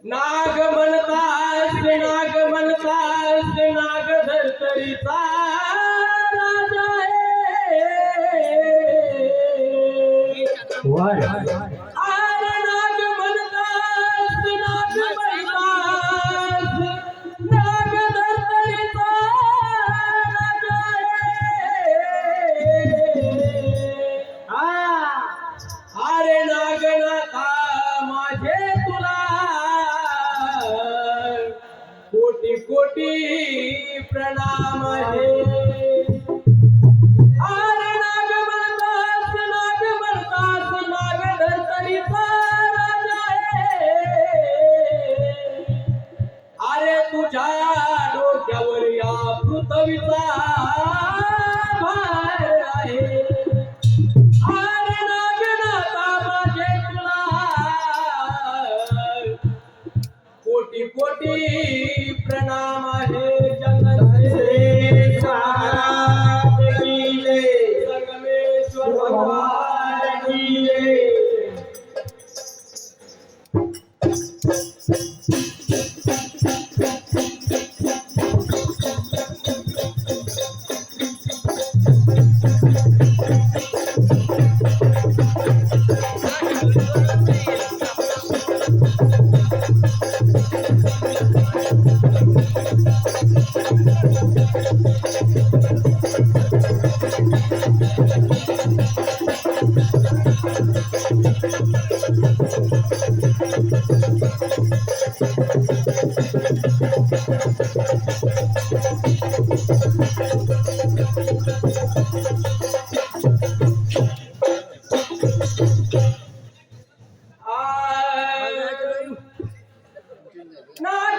नाग म्हणतास नाग धर्तरीचा राजा अरे नाग म्हणतास नाग धर्तरीचा राजा अरे नागनाथा माझे तुला कोटी कोटी प्रणाम आहे. अरे नाग म्हणतास नाग धर्तरीचा राजा आहे. अरे तुझ्या डोक्यावर या पृथ्वीचा भार आहे. अरे नागनाथा माझे तुला कोटी कोटी प्रणाम आहे. संगमेश्वर भगवान की जय.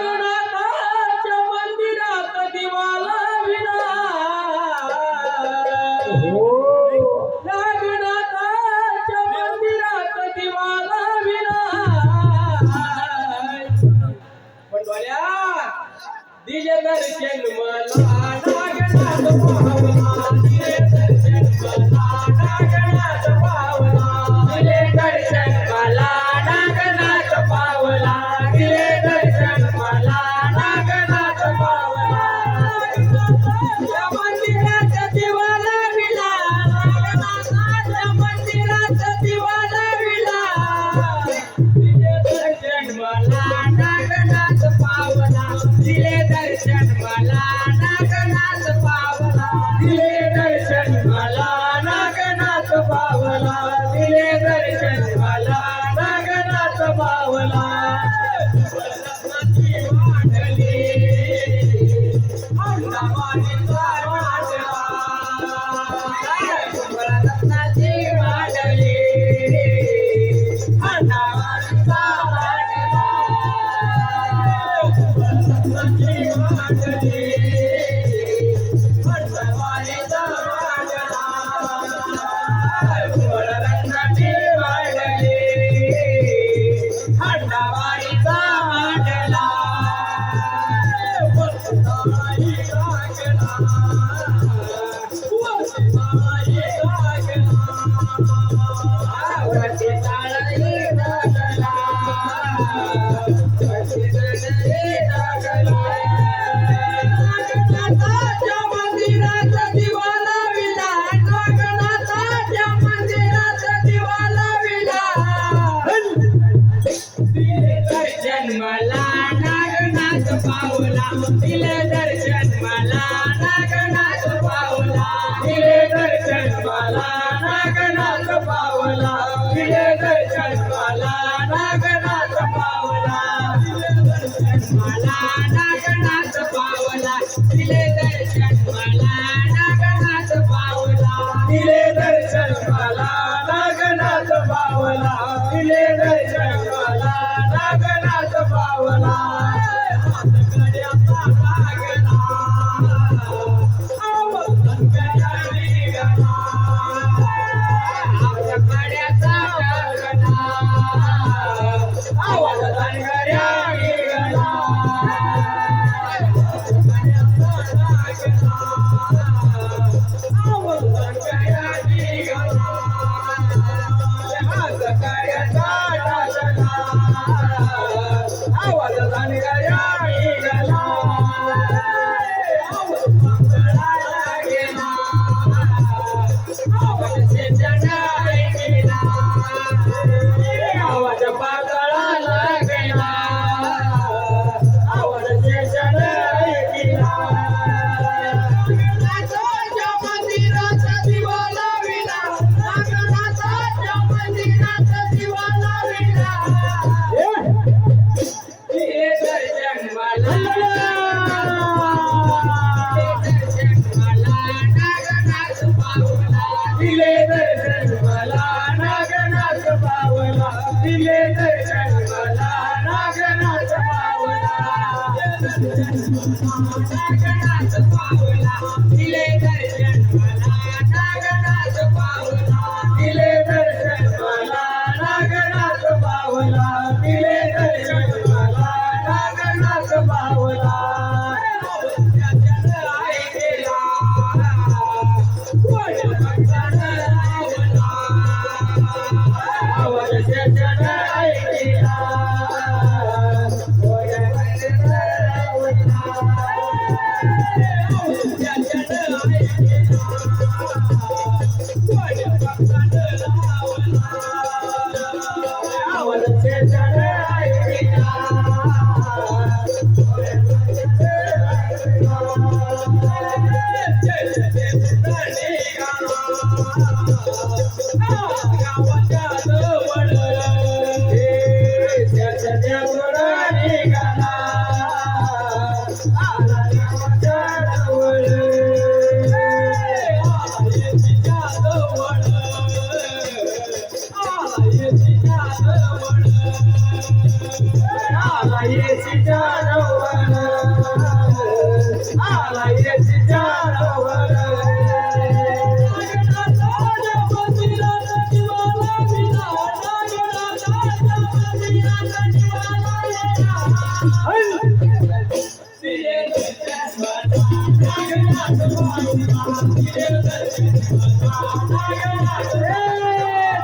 नागनाथाच्या मंदिरात दिवा लाविला. नागनाथाच्या मंदिरात दिवा लाविला. पंडवाल्या दिले दर्शन मला नागनाथ पावला. दिले दर्शन मला नागनाथ पावला. दिले दर्शन मला नागनाथ पावला. दिले दर्शन मला नागनाथ पावला. नागनाथाच्या मंदिरात दिवा लाविला. नागनाथाच्या मंदिरात दिवा लाविला. दिले दर्शन मला नागनाथ पावला. दिले दर्शन मला नागनाथ पावला. दिले दर्शन मला नागनाथ पावला. दिले दर्शन मला नागनाथ पावला. नागनाथाच्या मंदिरात दिवा लाविला. नागनाथाच्या मंदिरात दिवा लाविला. दिले दर्शन मला नागनाथ पावला. दिले दर्शन मला नागनाथ पावला. दिले दर्शन मला नागनाथ पावला. दिले दर्शन मला नागनाथ पावला. मला नागनाथ पावला. दिले दर्शन मला नागनाथ पावला. दिले दर्शन मला नागनाथ पावला. दिले दर्शन मला नागनाथ पावला. आवाज नागनाथ पावला दिले दर्शन मला नागनाथ पावला दिले दर्शन मला नागनाथ पावला दिले दर्शन मला नागनाथ पावला आई गेला कोण भक्तान लावला आवाज चरण आई गेला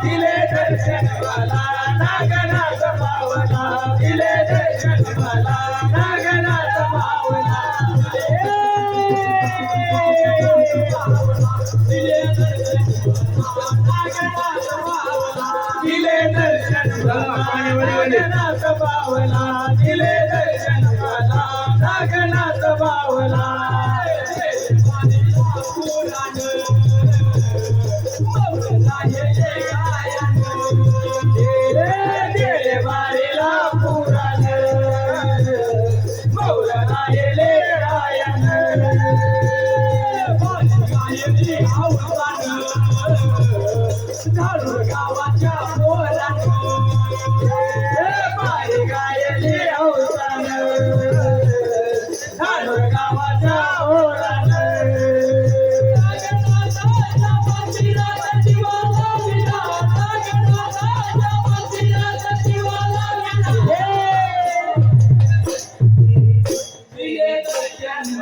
दिले दर्शन मला नागनाथ पावला दिले दर्शन मला नागनाथ पावला दिले दर्शन दिले दर्शन नागनाथ पावला दिले दर्शन मला नागनाथ पावला दिले दर्शन मला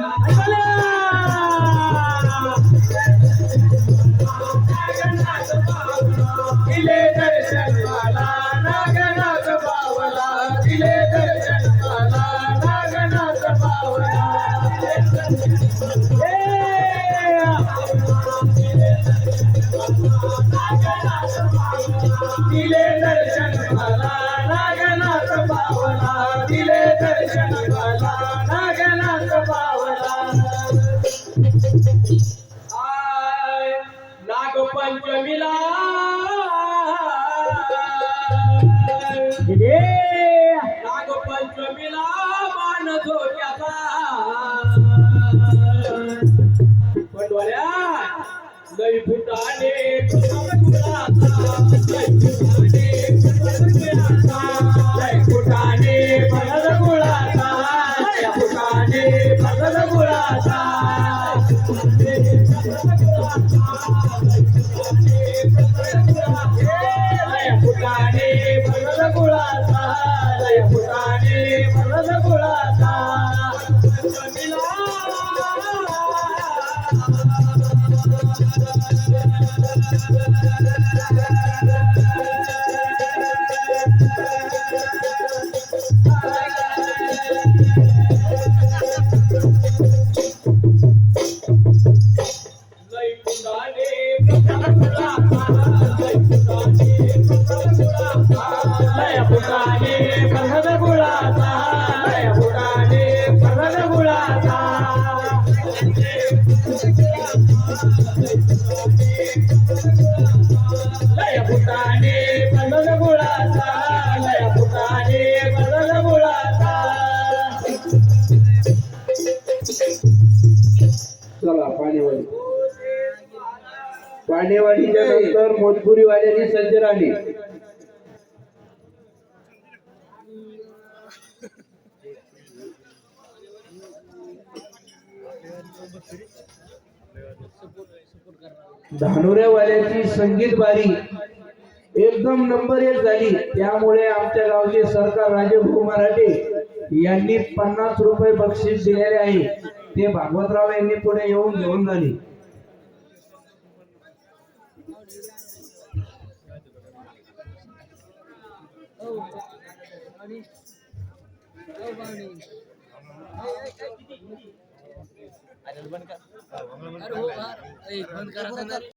नागनाथ पावला दिले दर्शन मला नागनाथ पावला दिले दर्शन मला नागनाथ पावला दिले दर्शन मला नागनाथ पावला नागपंचमीला नागपंचमीला मान धोक्याचा पंडवाऱ्या लई फुटाने गुलाचा लई फुटाने पगड गुळाचा लई फुटाने पगड गुळाचा लय फुटाने पगड गुळाचा लय फुटाने पगड गुळाचा गुळाचा लय फुटाने पसंद गुळाचा लय फुटाने पसंद गुळाचा लय फुटाने पसंद गुळाचा चला पाणेवाडीच्या नंतर मोजपुरीवाल्यांनी सज्ज राहिली. धानोऱ्यावाल्यांची संगीत बारी एकदम नंबर 1 झाली. त्यामुळे आमच्या गावचे सरकार राजेभाऊ मराठे यांनी 50 रुपये बक्षीस दिलेले आहे. ते भागवतराव यांनी पुढे येऊन घेऊन झाली. अरे बंद कर.